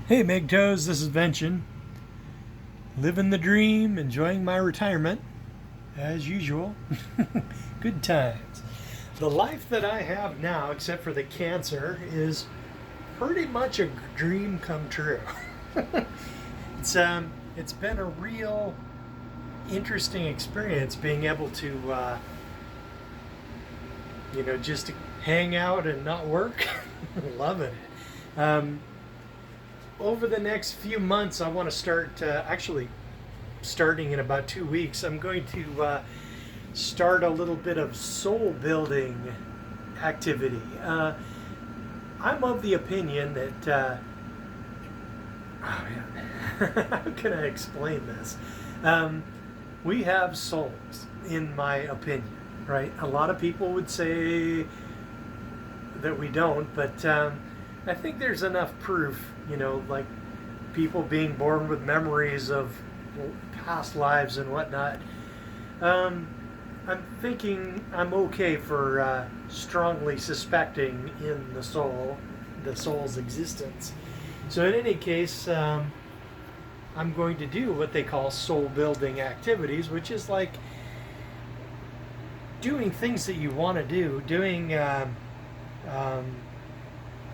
Hey Megtoes, this is Vention. Living the dream, enjoying my retirement, as usual. Good times. The life that I have now, except for the cancer, is pretty much a dream come true. It's been a real interesting experience being able to just hang out and not work. Loving it. Over the next few months, I want to start, actually, starting in about 2 weeks, I'm going to start a little bit of soul building activity. I'm of the opinion that, oh man, how can I explain this? We have souls, in my opinion, right? A lot of people would say that we don't, but I think there's enough proof, like people being born with memories of past lives and whatnot. I'm thinking I'm okay for strongly suspecting in the soul's existence. So in any case, I'm going to do what they call soul building activities, which is like doing things that you want to do, doing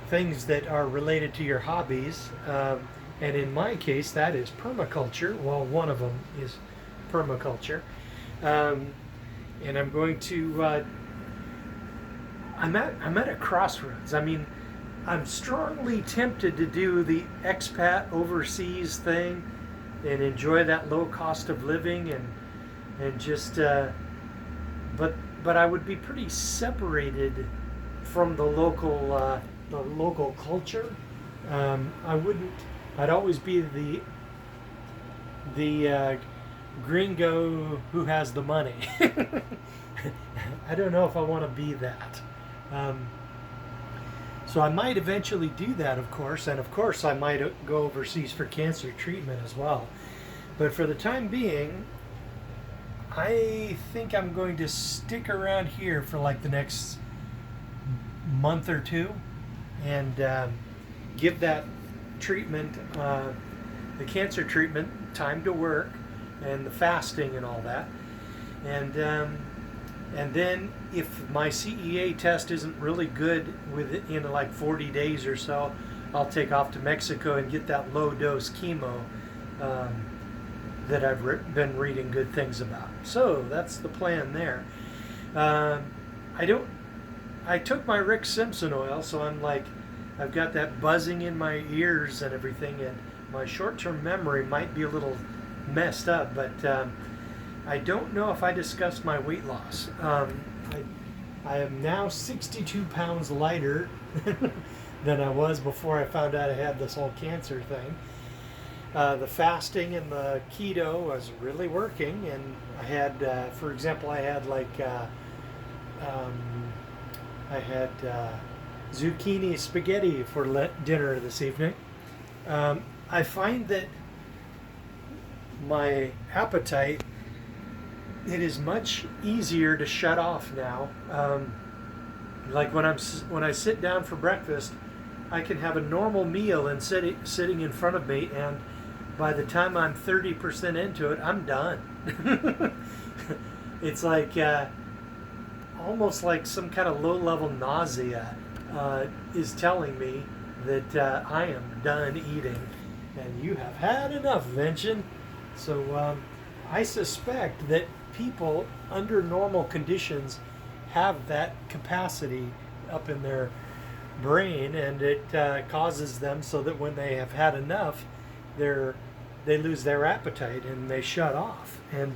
things that are related to your hobbies. And in my case, that is permaculture. Well, one of them is permaculture. And I'm going to, I'm at a crossroads. I mean, I'm strongly tempted to do the expat overseas thing and enjoy that low cost of living and just, but I would be pretty separated from the local culture. I wouldn't. I'd always be the gringo who has the money. I don't know if I want to be that. So I might eventually do that, of course, and of course I might go overseas for cancer treatment as well. But for the time being, I think I'm going to stick around here for like the next month or two and give that treatment, the cancer treatment, time to work, and the fasting and all that. And then if my CEA test isn't really good within like 40 days or so, I'll take off to Mexico and get that low dose chemo that I've been reading good things about. So that's the plan there. I took my Rick Simpson oil, so I'm like, I've got that buzzing in my ears and everything, and my short-term memory might be a little messed up, but I don't know if I discussed my weight loss. I am now 62 pounds lighter than I was before I found out I had this whole cancer thing. The fasting and the keto was really working, and I had, for example, I had zucchini spaghetti for dinner this evening. I find that my appetite, it is much easier to shut off now. Like when I sit down for breakfast, I can have a normal meal and sitting in front of me, and by the time I'm 30% into it, I'm done. It's like almost like some kind of low-level nausea is telling me that I am done eating, and you have had enough, Vention. So I suspect that people under normal conditions have that capacity up in their brain, and it causes them so that when they have had enough, they lose their appetite and they shut off. And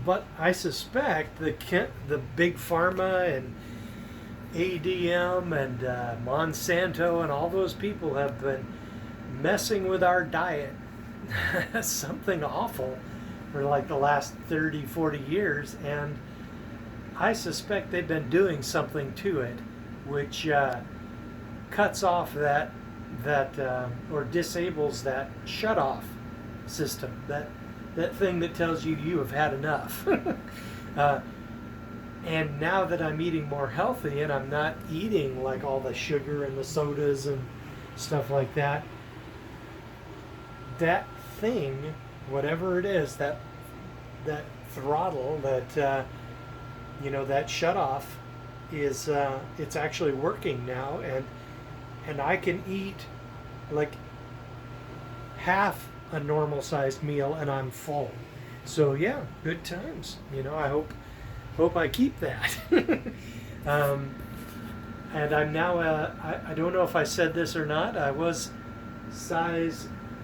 but I suspect the big pharma and ADM and Monsanto and all those people have been messing with our diet something awful for like the last 30, 40 years, and I suspect they've been doing something to it which cuts off that or disables that shut-off system, that thing that tells you you have had enough. And now that I'm eating more healthy and I'm not eating like all the sugar and the sodas and stuff like that. That thing, whatever it is, that throttle, that that shutoff is it's actually working now, and I can eat like half a normal sized meal and I'm full. So yeah, good times. I hope I keep that. And I'm now I don't know if I said this or not.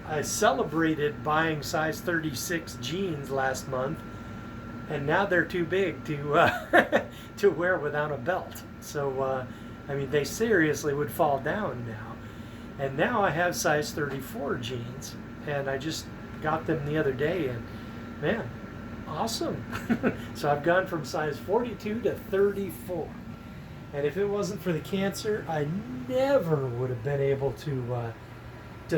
I celebrated buying size 36 jeans last month, and now they're too big to to wear without a belt. So they seriously would fall down now. And now I have size 34 jeans, and I just got them the other day, and man, awesome. So I've gone from size 42 to 34. And if it wasn't for the cancer, I never would have been able to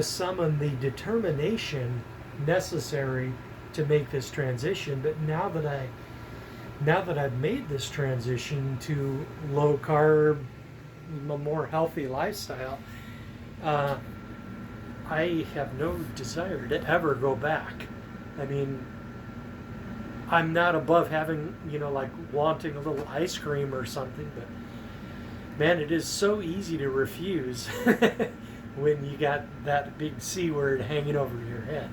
summon the determination necessary to make this transition. But now that I've made this transition to low carb, a more healthy lifestyle, I have no desire to ever go back. I'm not above having, like wanting a little ice cream or something, but man, it is so easy to refuse when you got that big C word hanging over your head.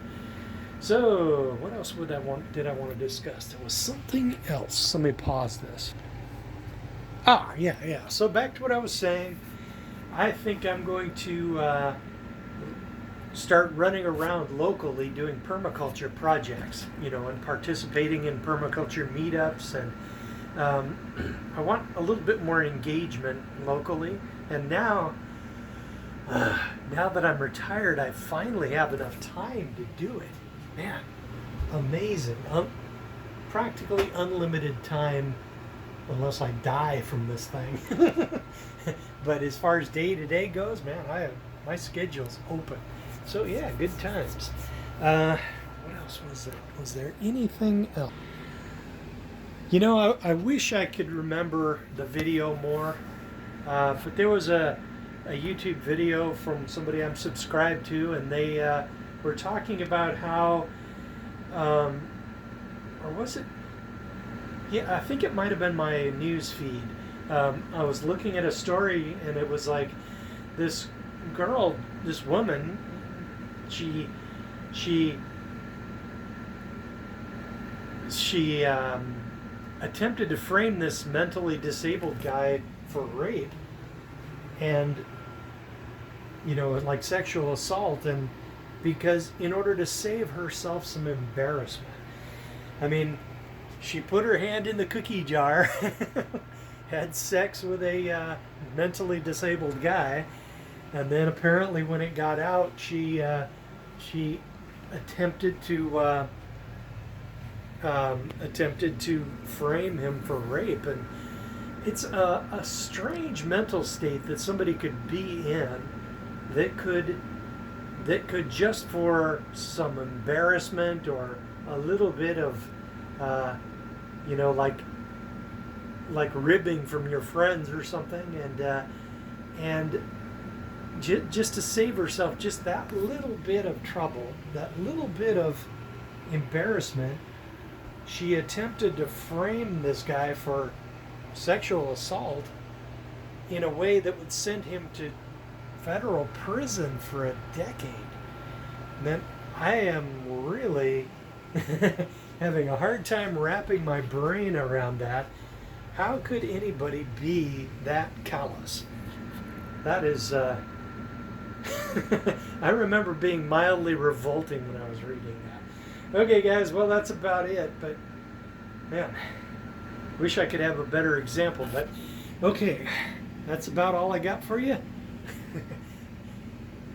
So, what else did I want to discuss? There was something else. Let me pause this. Yeah. So back to what I was saying. I think I'm going to start running around locally doing permaculture projects, and participating in permaculture meetups, and I want a little bit more engagement locally. And now that I'm retired, I finally have enough time to do it. Man, amazing. Practically unlimited time, unless I die from this thing. But as far as day to day goes, man, my schedule's open. So yeah, good times. What else was there? Was there anything else? I wish I could remember the video more, but there was a YouTube video from somebody I'm subscribed to, and they were talking about how, or was it? Yeah, I think it might have been my news feed. I was looking at a story, and it was like this girl, this woman, she attempted to frame this mentally disabled guy for rape and like sexual assault, and because in order to save herself some embarrassment. She put her hand in the cookie jar, had sex with a mentally disabled guy, and then apparently when it got out, she attempted to frame him for rape. And it's a strange mental state that somebody could be in that could just for some embarrassment or a little bit of like ribbing from your friends or something, and just to save herself just that little bit of trouble, that little bit of embarrassment, she attempted to frame this guy for sexual assault in a way that would send him to federal prison for a decade. Man, I am really having a hard time wrapping my brain around that. How could anybody be that callous? That is, I remember being mildly revolting when I was reading that. Okay, guys, well, that's about it. But, man, wish I could have a better example. But, okay, that's about all I got for you.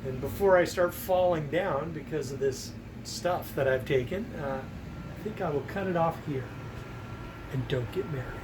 And before I start falling down because of this stuff that I've taken, I think I will cut it off here. And don't get married.